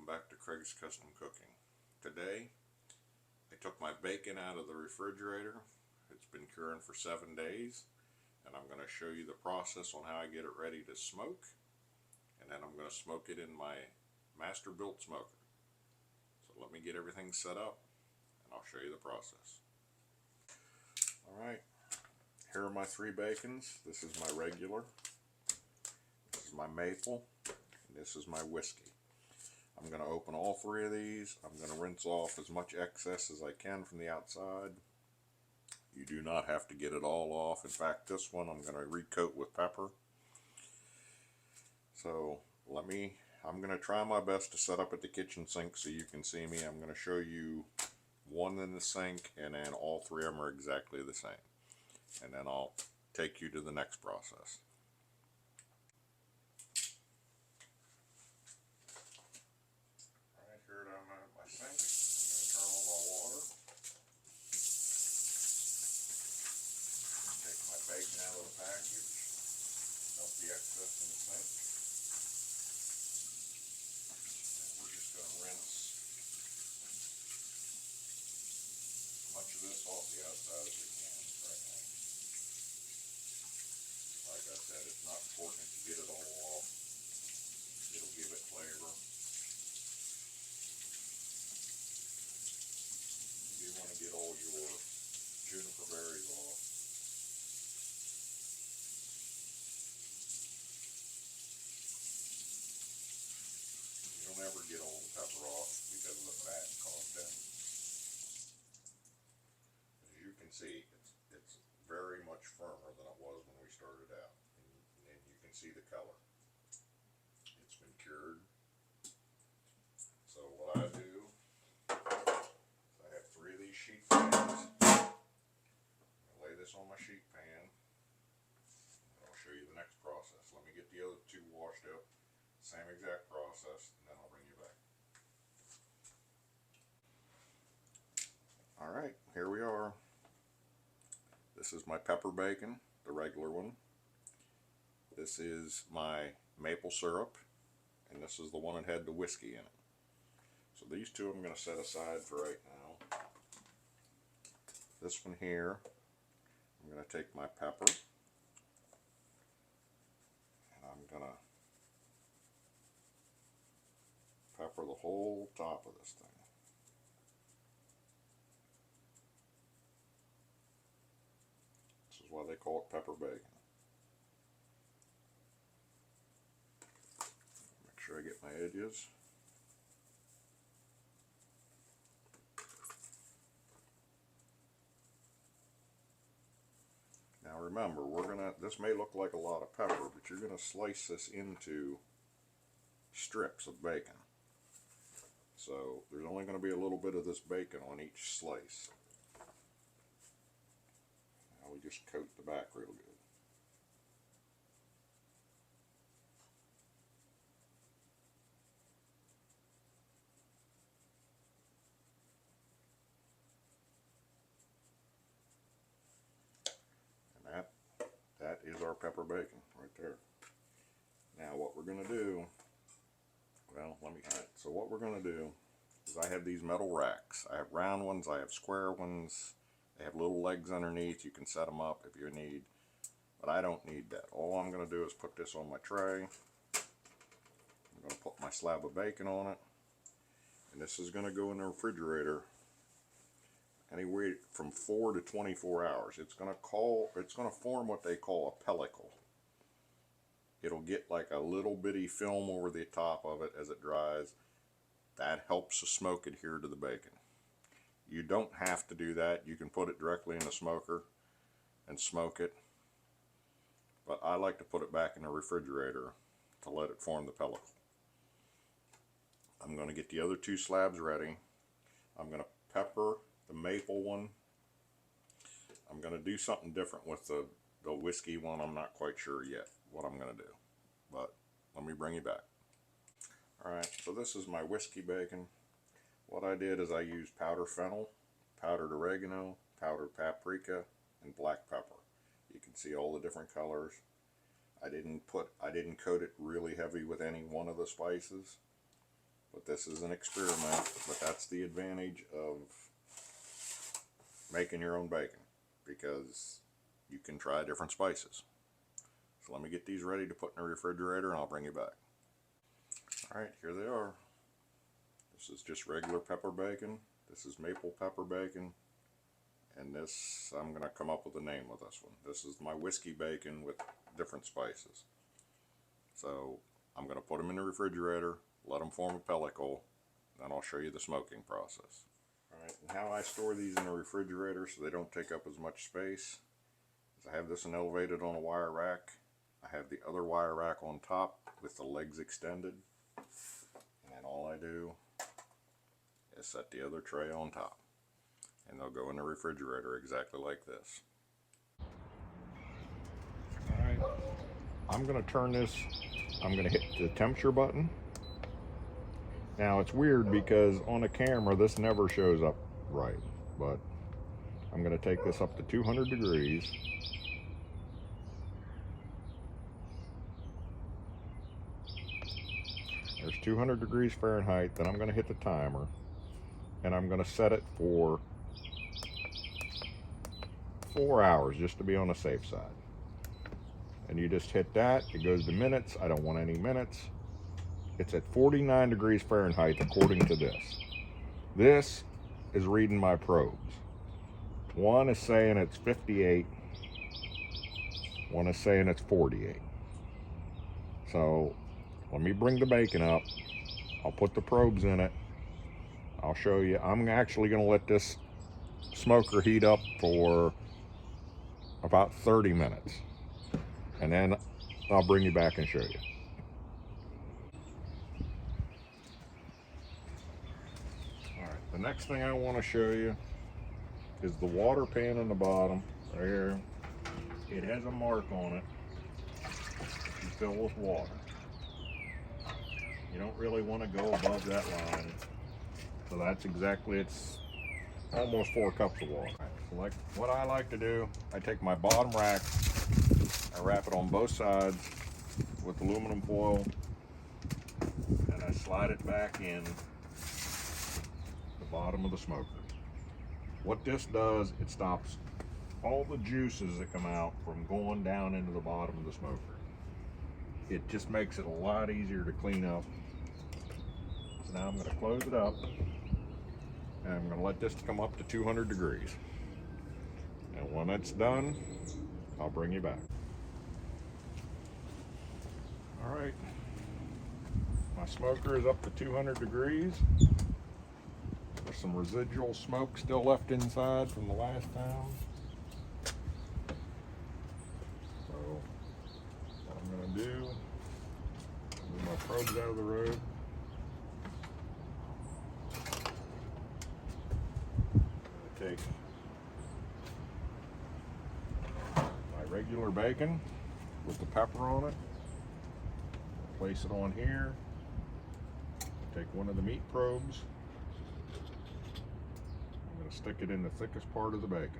welcome back to Craig's Custom Cooking. Today I took my bacon out of the refrigerator. It's been curing for 7 days, and I'm going to show you the process on how I get it ready to smoke, and then I'm going to smoke it in my master built smoker. So let me get everything set up and I'll show you the process. Alright, here are my 3 bacons. This is my regular, this is my maple, and this is my whiskey. I'm going to open all 3 of these. I'm going to rinse off as much excess as I can from the outside. You do not have to get it all off. In fact, this one I'm going to recoat with pepper. So I'm going to try my best to set up at the kitchen sink so you can see me. I'm going to show you one in the sink, and then all 3 of them are exactly the same. And then I'll take you to the next process. Here I'm at my sink. I'm going to turn on my water. Take my bacon out of the package. Dump the excess in the sink. And we're just going to rinse as much of this off the outside as we can right now. Like I said, it's not important to get it all off. It'll give it flavor. You want to get all your juniper berries off. You'll never get all the pepper off because of the fat content. As you can see, it's very much firmer than it was when we started out, and you can see the color. It's been cured. So what I do, I have 3 of these sheet pans. I'll lay this on my sheet pan, and I'll show you the next process. Let me get the other 2 washed up, same exact process, and then I'll bring you back. Alright, here we are. This is my pepper bacon, the regular one. This is my maple syrup, and this is the one that had the whiskey in it. So these 2 I'm going to set aside for right now. This one here, I'm going to take my pepper, and I'm going to pepper the whole top of this thing. This is why they call it pepper bacon. Make sure I get my edges. Now remember, this may look like a lot of pepper, but you're gonna slice this into strips of bacon. So there's only gonna be a little bit of this bacon on each slice. Now we just coat the back real good. That is our pepper bacon right there. Now what we're going to do, so what we're going to do is I have these metal racks. I have round ones, I have square ones, they have little legs underneath. You can set them up if you need, but I don't need that. All I'm going to do is put this on my tray. I'm going to put my slab of bacon on it, and this is going to go in the refrigerator anywhere from 4 to 24 hours. It's going to form what they call a pellicle. It'll get like a little bitty film over the top of it as it dries. That helps the smoke adhere to the bacon. You don't have to do that. You can put it directly in the smoker and smoke it, but I like to put it back in the refrigerator to let it form the pellicle. I'm going to get the other 2 slabs ready. I'm going to pepper the maple one. I'm going to do something different with the whiskey one. I'm not quite sure yet what I'm going to do, but let me bring you back. Alright, so this is my whiskey bacon. What I did is I used powdered fennel, powdered oregano, powdered paprika, and black pepper. You can see all the different colors. I didn't coat it really heavy with any one of the spices, But this is an experiment, but that's the advantage of making your own bacon, because you can try different spices. So let me get these ready to put in the refrigerator and I'll bring you back. Alright, here they are. This is just regular pepper bacon. This is maple pepper bacon. And this, I'm going to come up with a name with this one. This is my whiskey bacon with different spices. So I'm going to put them in the refrigerator, let them form a pellicle, then I'll show you the smoking process. Alright, and how I store these in the refrigerator so they don't take up as much space is I have this one elevated on a wire rack. I have the other wire rack on top with the legs extended. And then all I do is set the other tray on top. And they'll go in the refrigerator exactly like this. Alright, I'm going to turn this, I'm going to hit the temperature button. Now it's weird because on the camera this never shows up right, but I'm going to take this up to 200 degrees. There's 200 degrees Fahrenheit, then I'm going to hit the timer and I'm going to set it for 4 hours just to be on the safe side. And you just hit that, it goes to minutes. I don't want any minutes. It's at 49 degrees Fahrenheit according to this. This is reading my probes. One is saying it's 58, one is saying it's 48. So let me bring the bacon up. I'll put the probes in it. I'll show you. I'm actually going to let this smoker heat up for about 30 minutes. And then I'll bring you back and show you. Alright, the next thing I want to show you is the water pan in the bottom. Right here. It has a mark on it. You fill with water. You don't really want to go above that line. So that's exactly, it's almost 4 cups of water. So like what I like to do, I take my bottom rack, I wrap it on both sides with aluminum foil, and I slide it back in the bottom of the smoker. What this does, it stops all the juices that come out from going down into the bottom of the smoker. It just makes it a lot easier to clean up. So now I'm going to close it up, and I'm going to let this come up to 200 degrees. And when it's done, I'll bring you back. Alright, my smoker is up to 200 degrees. There's some residual smoke still left inside from the last time. So, what I'm going to do, move my probes out of the road. Take my regular bacon with the pepper on it, place it on here, take one of the meat probes, I'm going to stick it in the thickest part of the bacon.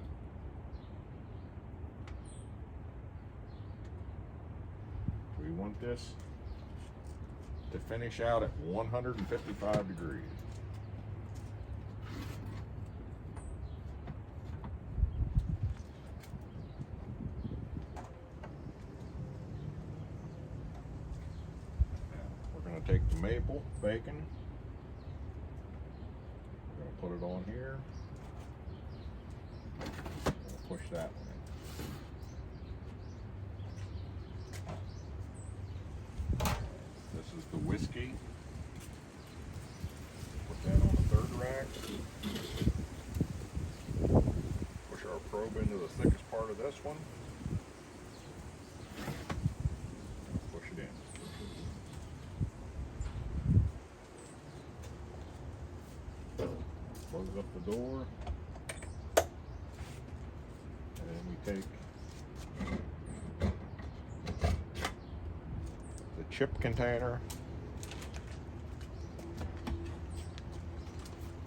We want this to finish out at 155 degrees. Take the maple bacon, we're going to put it on here, we'll push that one in. This is the whiskey, put that on the third rack, push our probe into the thickest part of this one, push it in. Close up the door, and then we take the chip container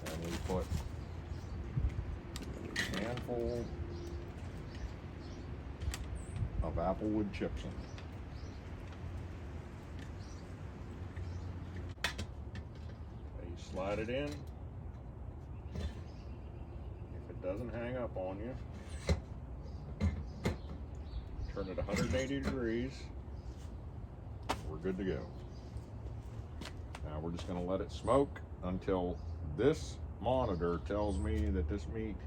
and we put a handful of applewood chips in. slide it in. If it doesn't hang up on you, turn it 180 degrees. We're good to go. Now we're just going to let it smoke until this monitor tells me that this meat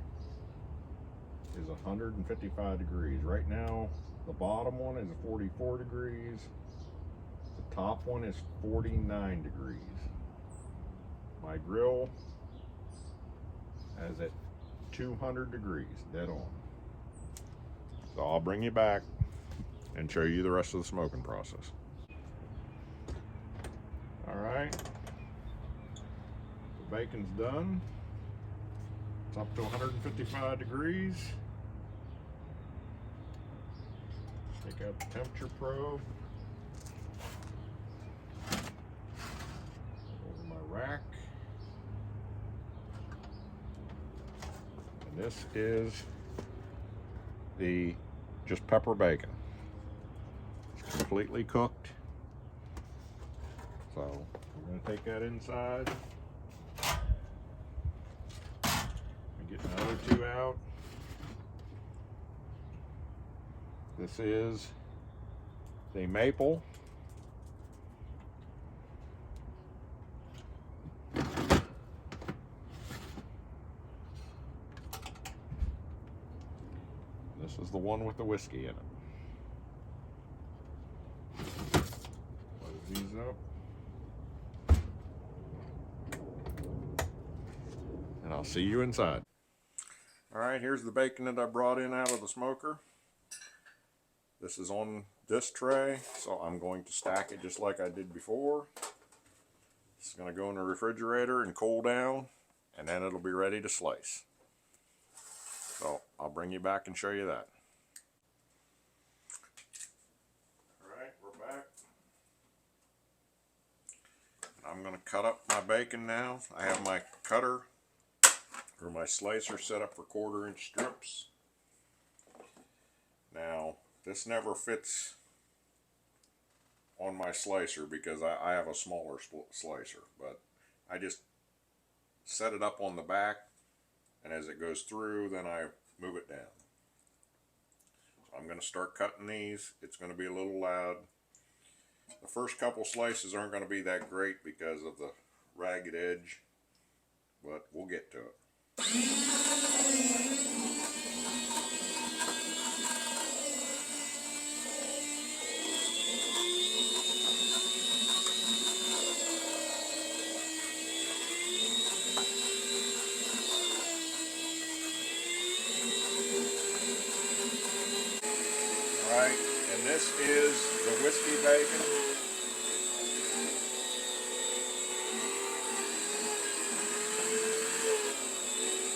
is 155 degrees. Right now, the bottom one is 44 degrees. The top one is 49 degrees. My grill has it 200 degrees, dead on. So I'll bring you back and show you the rest of the smoking process. All right, the bacon's done. It's up to 155 degrees. Take out the temperature probe. Over my rack. And this is the just pepper bacon. It's completely cooked. So we're going to take that inside and get my other two out. This is the maple. This is the one with the whiskey in it. Close these up. And I'll see you inside. All right, here's the bacon that I brought in out of the smoker. This is on this tray, so I'm going to stack it just like I did before. It's going to go in the refrigerator and cool down, and then it'll be ready to slice. So I'll bring you back and show you that. All right, we're back. I'm going to cut up my bacon now. I have my cutter or my slicer set up for 1/4-inch strips. Now, this never fits on my slicer because I have a smaller slicer, but I just set it up on the back, and as it goes through, then I move it down. So I'm going to start cutting these. It's going to be a little loud. The first couple slices aren't going to be that great because of the ragged edge, but we'll get to it. Alright, and this is the whiskey bacon.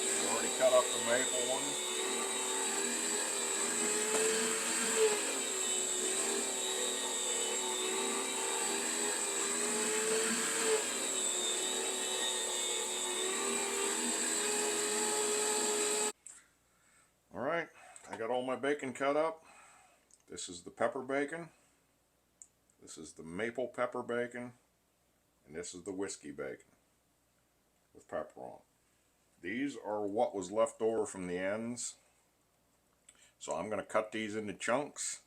I've already cut up the maple one. Alright, I got all my bacon cut up. This is the pepper bacon. This is the maple pepper bacon. And this is the whiskey bacon with pepper on. These are what was left over from the ends. So I'm going to cut these into chunks,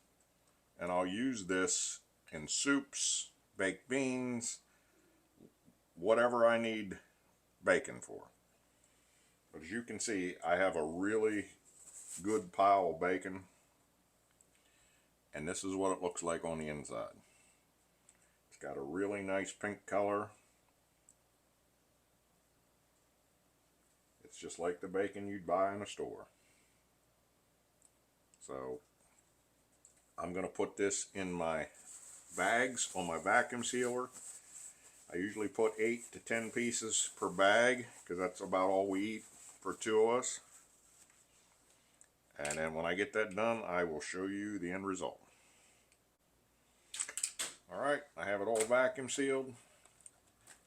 and I'll use this in soups, baked beans, whatever I need bacon for. But as you can see, I have a really good pile of bacon. And this is what it looks like on the inside. It's got a really nice pink color. It's just like the bacon you'd buy in a store. So I'm going to put this in my bags on my vacuum sealer. I usually put 8 to 10 pieces per bag because that's about all we eat for 2 of us. And then when I get that done, I will show you the end result. Alright, I have it all vacuum sealed.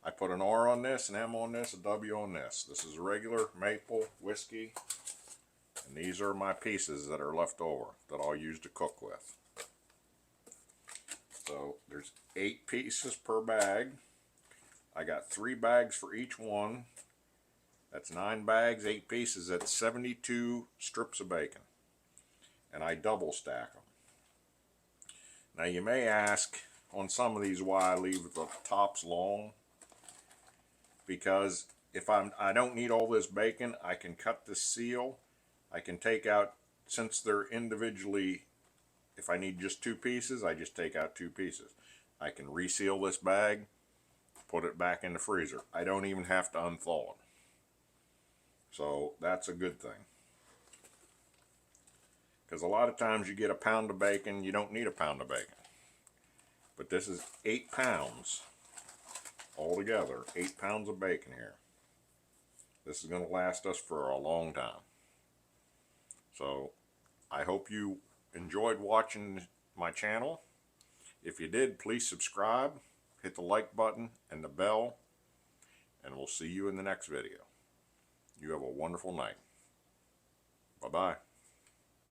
I put an R on this, an M on this, a W on this. This is regular maple whiskey. And these are my pieces that are left over that I'll use to cook with. So there's 8 pieces per bag. I got 3 bags for each one. That's 9 bags, 8 pieces. That's 72 strips of bacon. And I double stack them. Now you may ask on some of these why I leave the tops long. Because if I don't need all this bacon, I can cut this seal. I can take out, since they're individually, if I need just 2 pieces, I just take out 2 pieces. I can reseal this bag, put it back in the freezer. I don't even have to unthaw it. So that's a good thing. Because a lot of times you get a pound of bacon, you don't need a pound of bacon. But this is 8 pounds altogether, 8 pounds of bacon here. This is going to last us for a long time. So I hope you enjoyed watching my channel. If you did, please subscribe, hit the like button and the bell, and we'll see you in the next video. You have a wonderful night. Bye-bye.